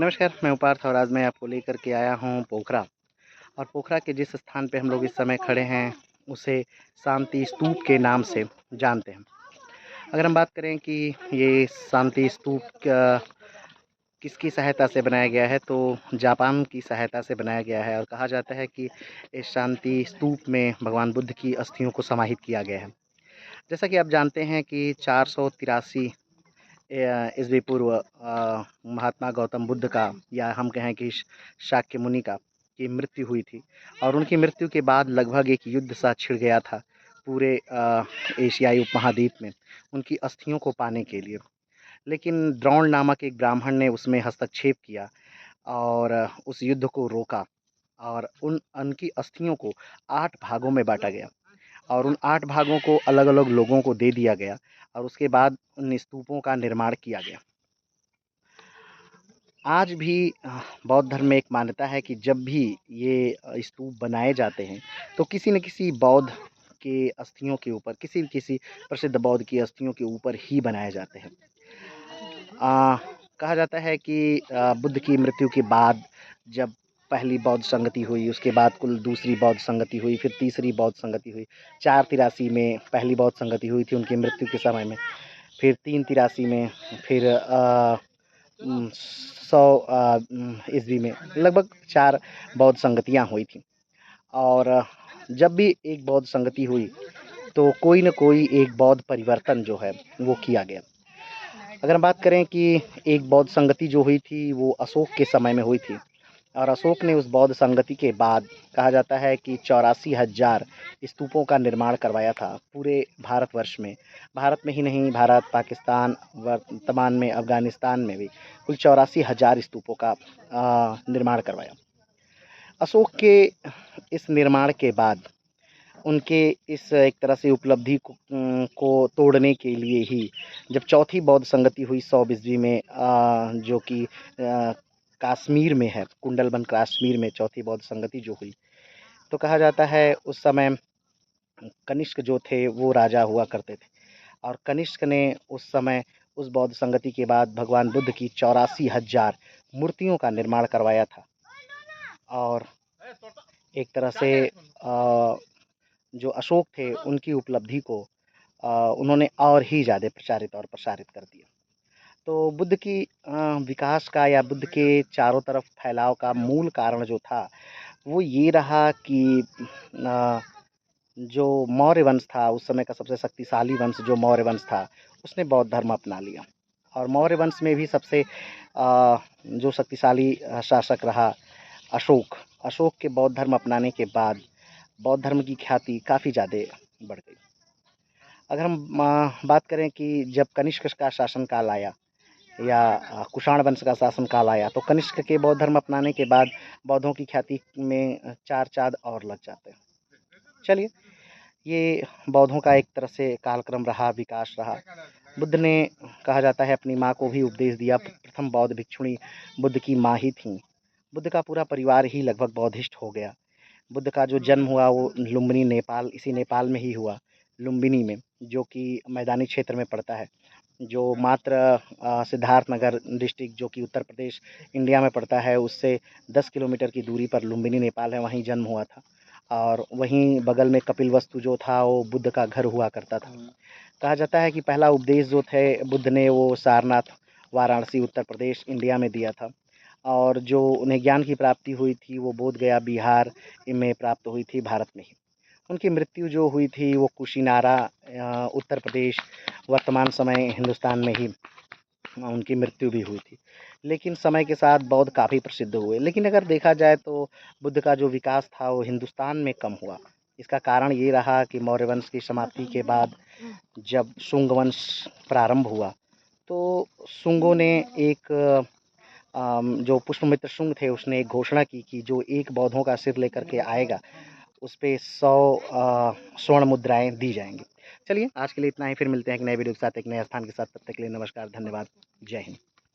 नमस्कार, मैं पार्थ और आज मैं आपको लेकर के आया हूँ पोखरा। और पोखरा के जिस स्थान पे हम लोग इस समय खड़े हैं, उसे शांति स्तूप के नाम से जानते हैं। अगर हम बात करें कि ये शांति स्तूप किसकी सहायता से बनाया गया है, तो जापान की सहायता से बनाया गया है। और कहा जाता है कि इस शांति स्तूप में भगवान बुद्ध की अस्थियों को समाहित किया गया है। जैसा कि आप जानते हैं कि 483 ईस्वी पूर्व महात्मा गौतम बुद्ध का, या हम कहें कि शाक्य मुनि का की मृत्यु हुई थी। और उनकी मृत्यु के बाद लगभग एक युद्ध सा छिड़ गया था पूरे एशियाई उपमहाद्वीप में उनकी अस्थियों को पाने के लिए। लेकिन द्रोण नामक एक ब्राह्मण ने उसमें हस्तक्षेप किया और उस युद्ध को रोका, और उनकी अस्थियों को 8 भागों में बांटा गया और उन 8 भागों को अलग-अलग लोगों को दे दिया गया। और उसके बाद उन स्तूपों का निर्माण किया गया। आज भी बौद्ध धर्म में एक मान्यता है कि जब भी ये स्तूप बनाए जाते हैं, तो किसी न किसी बौद्ध के अस्थियों के ऊपर, किसी न किसी प्रसिद्ध बौद्ध की अस्थियों के ऊपर ही बनाए जाते हैं। कहा जाता है कि बुद्ध की मृत्यु के बाद जब पहली बौद्ध संगति हुई, उसके बाद कुल दूसरी बौद्ध संगति हुई, फिर तीसरी बौद्ध संगति हुई। 483 में पहली बौद्ध संगति हुई थी उनकी मृत्यु के समय में, फिर 383 में, फिर 100 ईस्वी में लगभग 4 बौद्ध संगतियाँ हुई थी। और जब भी एक बौद्ध संगति हुई, तो कोई न कोई एक बौद्ध परिवर्तन जो है वो किया गया। अगर हम बात करें कि एक बौद्ध संगति जो हुई थी वो अशोक के समय में हुई थी, और अशोक ने उस बौद्ध संगति के बाद कहा जाता है कि 84,000 स्तूपों का निर्माण करवाया था पूरे भारतवर्ष में। भारत में ही नहीं, भारत, पाकिस्तान, वर्तमान में अफ़गानिस्तान में भी कुल 84,000 स्तूपों का निर्माण करवाया। अशोक के इस निर्माण के बाद उनके इस एक तरह से उपलब्धि को तोड़ने के लिए ही जब चौथी बौद्ध संगति हुई 100 ईस्वी में, जो कि कश्मीर में है, कुंडलबन कश्मीर में चौथी बौद्ध संगति जो हुई, तो कहा जाता है उस समय कनिष्क जो थे वो राजा हुआ करते थे। और कनिष्क ने उस समय उस बौद्ध संगति के बाद भगवान बुद्ध की 84,000 मूर्तियों का निर्माण करवाया था। और एक तरह से जो अशोक थे उनकी उपलब्धि को उन्होंने और ही ज़्यादा प्रचारित और प्रसारित कर दिया। तो बुद्ध की विकास का या बुद्ध के चारों तरफ फैलाव का मूल कारण जो था वो ये रहा कि जो मौर्य वंश था, उस समय का सबसे शक्तिशाली वंश जो मौर्य वंश था, उसने बौद्ध धर्म अपना लिया। और मौर्य वंश में भी सबसे जो शक्तिशाली शासक रहा अशोक। अशोक के बौद्ध धर्म अपनाने के बाद बौद्ध धर्म की ख्याति काफ़ी ज़्यादा बढ़ गई। अगर हम बात करें कि जब कनिष्क का शासनकाल आया या कुषाण वंश का शासनकाल आया, तो कनिष्क के बौद्ध धर्म अपनाने के बाद बौद्धों की ख्याति में 4 चाँद और लग जाते हैं। चलिए, ये बौद्धों का एक तरह से कालक्रम रहा, विकास रहा। बुद्ध ने, कहा जाता है, अपनी माँ को भी उपदेश दिया। प्रथम बौद्ध भिक्षुणी बुद्ध की माँ ही थीं। बुद्ध का पूरा परिवार ही लगभग बौद्धिस्ट हो गया। बुद्ध का जो जन्म हुआ वो लुम्बिनी नेपाल, इसी नेपाल में ही हुआ, लुम्बिनी में, जो कि मैदानी क्षेत्र में पड़ता है। जो मात्र सिद्धार्थनगर डिस्ट्रिक्ट, जो कि उत्तर प्रदेश इंडिया में पड़ता है, उससे 10 किलोमीटर की दूरी पर लुम्बिनी नेपाल है, वहीं जन्म हुआ था। और वहीं बगल में कपिलवस्तु जो था वो बुद्ध का घर हुआ करता था। कहा जाता है कि पहला उपदेश जो थे बुद्ध ने वो सारनाथ, वाराणसी, उत्तर प्रदेश, इंडिया में दिया था। और जो उन्हें ज्ञान की प्राप्ति हुई थी वो बोध गया, बिहार में प्राप्त हुई थी, भारत में ही। उनकी मृत्यु जो हुई थी वो कुशीनारा, उत्तर प्रदेश, वर्तमान समय हिंदुस्तान में ही उनकी मृत्यु भी हुई थी। लेकिन समय के साथ बौद्ध काफ़ी प्रसिद्ध हुए। लेकिन अगर देखा जाए तो बुद्ध का जो विकास था वो हिंदुस्तान में कम हुआ। इसका कारण ये रहा कि मौर्य वंश की समाप्ति के बाद जब शुंग वंश प्रारंभ हुआ, तो शुंगों ने एक जो पुष्यमित्र शुंग थे उसने एक घोषणा की कि जो एक बौद्धों का सिर लेकर के आएगा उस पे 100 स्वर्ण मुद्राएं दी जाएंगी। चलिए, आज के लिए इतना ही। फिर मिलते हैं एक नए वीडियो के साथ, एक नए स्थान के साथ। तब तक के लिए नमस्कार, धन्यवाद, जय हिंद।